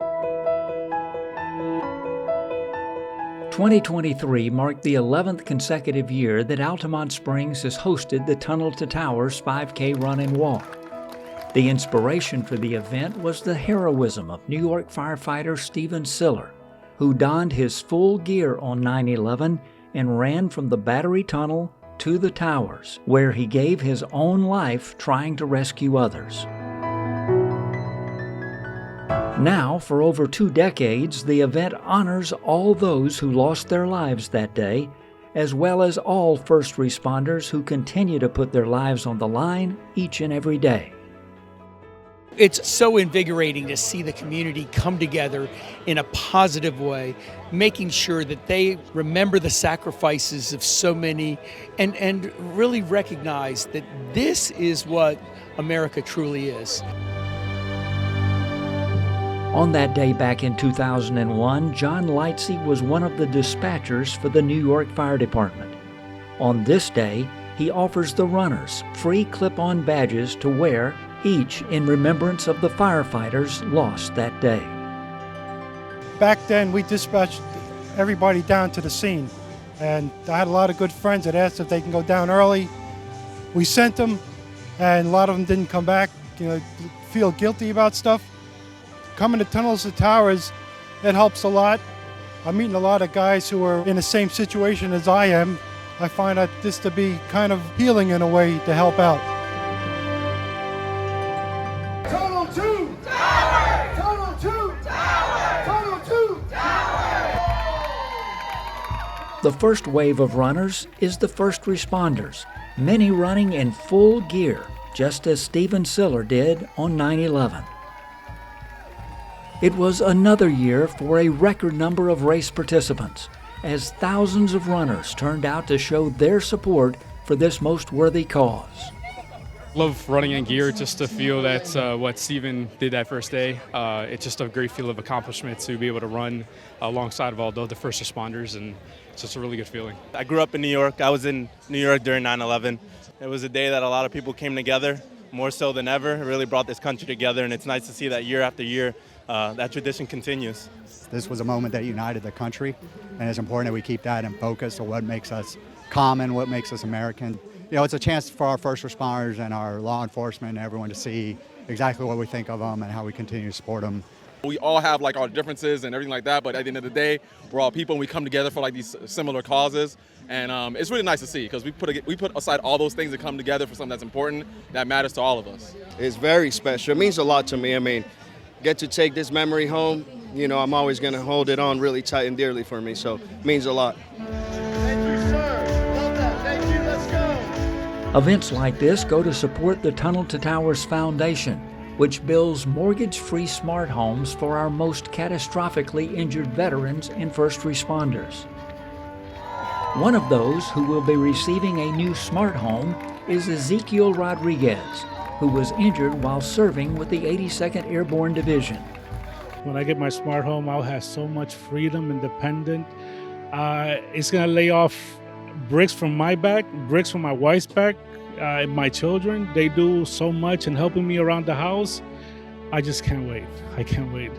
2023 marked the 11th consecutive year that Altamonte Springs has hosted the Tunnel to Towers 5K Run and Walk. The inspiration for the event was the heroism of New York firefighter Stephen Siller, who donned his full gear on 9/11 and ran from the Battery Tunnel to the towers, where he gave his own life trying to rescue others. Now, for over 2 decades, the event honors all those who lost their lives that day, as well as all first responders who continue to put their lives on the line each and every day. It's so invigorating to see the community come together in a positive way, making sure that they remember the sacrifices of so many and really recognize that this is what America truly is. On that day back in 2001, John Lightsey was one of the dispatchers for the New York Fire Department. On this day, he offers the runners free clip-on badges to wear, each in remembrance of the firefighters lost that day. Back then, we dispatched everybody down to the scene, and I had a lot of good friends that asked if they can go down early. We sent them, and a lot of them didn't come back, feel guilty about stuff. Coming to Tunnels to Towers, it helps a lot. I'm meeting a lot of guys who are in the same situation as I am. I find that this to be kind of healing in a way to help out. Tunnel to Tower! Tunnel to Tower! Tunnel to Tower! The first wave of runners is the first responders, many running in full gear, just as Stephen Siller did on 9/11. It was another year for a record number of race participants, as thousands of runners turned out to show their support for this most worthy cause. Love running in gear, just to feel that's what Stephen did that first day. It's just a great feel of accomplishment to be able to run alongside of all the first responders, and it's just a really good feeling. I grew up in New York. I was in New York during 9/11. It was a day that a lot of people came together, more so than ever. It really brought this country together, and it's nice to see that year after year that tradition continues. This was a moment that united the country, and it's important that we keep that in focus of what makes us common, what makes us American. It's a chance for our first responders and our law enforcement and everyone to see exactly what we think of them and how we continue to support them. We all have like our differences and everything like that, but at the end of the day, we're all people and we come together for like these similar causes. And it's really nice to see because we put aside all those things and come together for something that's important, that matters to all of us. It's very special. It means a lot to me. I mean, get to take this memory home. I'm always going to hold it on really tight and dearly for me, so it means a lot. Thank you, sir. Love that. Thank you. Let's go. Events like this go to support the Tunnel to Towers Foundation, which builds mortgage-free smart homes for our most catastrophically injured veterans and first responders. One of those who will be receiving a new smart home is Ezekiel Rodriguez, who was injured while serving with the 82nd Airborne Division. When I get my smart home, I'll have so much freedom, independent. It's gonna lay off bricks from my back, bricks from my wife's back, my children. They do so much in helping me around the house. I just can't wait. I can't wait.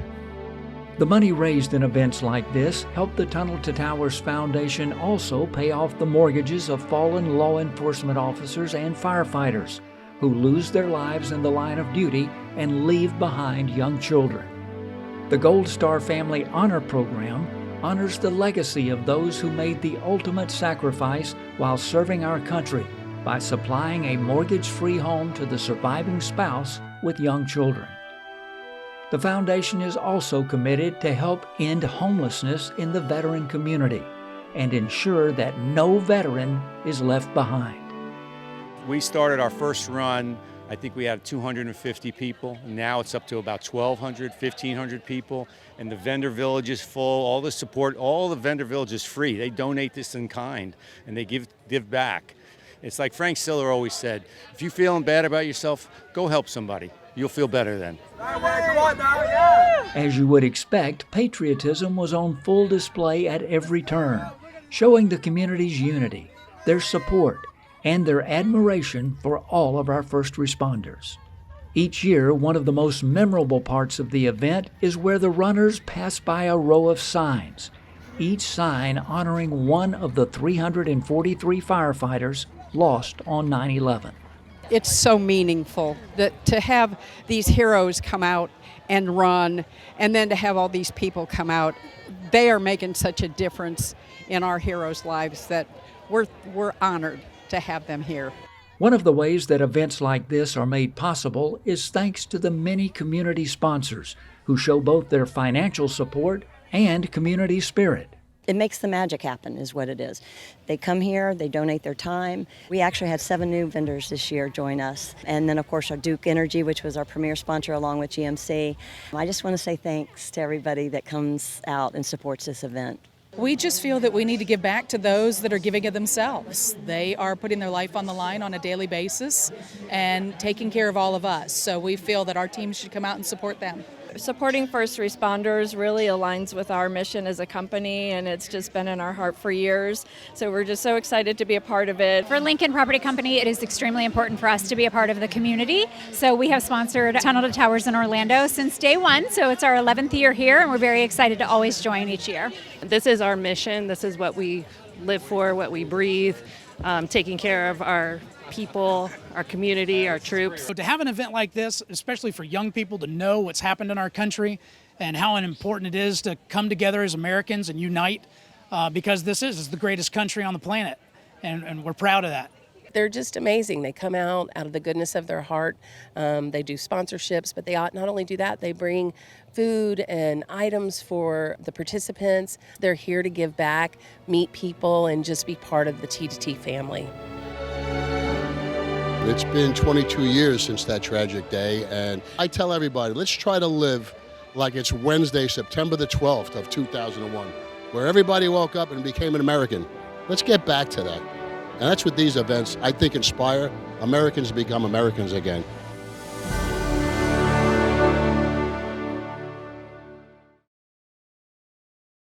The money raised in events like this help the Tunnel to Towers Foundation also pay off the mortgages of fallen law enforcement officers and firefighters who lose their lives in the line of duty and leave behind young children. The Gold Star Family Honor Program honors the legacy of those who made the ultimate sacrifice while serving our country by supplying a mortgage-free home to the surviving spouse with young children. The foundation is also committed to help end homelessness in the veteran community and ensure that no veteran is left behind. We started our first run, I think we had 250 people. Now it's up to about 1,200, 1,500 people. And the vendor village is full, all the support, all the vendor village is free. They donate this in kind and they give back. It's like Frank Siller always said, if you're feeling bad about yourself, go help somebody. You'll feel better then. As you would expect, patriotism was on full display at every turn, showing the community's unity, their support, and their admiration for all of our first responders. Each year, one of the most memorable parts of the event is where the runners pass by a row of signs, each sign honoring one of the 343 firefighters lost on 9/11. It's so meaningful that to have these heroes come out and run, and then to have all these people come out. They are making such a difference in our heroes' lives that we're honored to have them here. One of the ways that events like this are made possible is thanks to the many community sponsors who show both their financial support and community spirit. It makes the magic happen is what it is. They come here, they donate their time. We actually had 7 new vendors this year join us. And then of course our Duke Energy, which was our premier sponsor along with GMC. I just want to say thanks to everybody that comes out and supports this event. We just feel that we need to give back to those that are giving of themselves. They are putting their life on the line on a daily basis and taking care of all of us. So we feel that our team should come out and support them. Supporting first responders really aligns with our mission as a company, and it's just been in our heart for years. So we're just so excited to be a part of it. For Lincoln Property Company, it is extremely important for us to be a part of the community. So we have sponsored Tunnel to Towers in Orlando since day one. So it's our 11th year here, and we're very excited to always join each year. This is our mission. This is what we live for, what we breathe, taking care of our people, our community, our troops. So to have an event like this, especially for young people to know what's happened in our country and how important it is to come together as Americans and unite, because this is the greatest country on the planet, and we're proud of that. They're just amazing. They come out of the goodness of their heart. They do sponsorships, but they not only do that, they bring food and items for the participants. They're here to give back, meet people, and just be part of the T2T family. It's been 22 years since that tragic day, and I tell everybody, let's try to live like it's Wednesday, September the 12th of 2001, where everybody woke up and became an American. Let's get back to that. And that's what these events, I think, inspire Americans to become Americans again.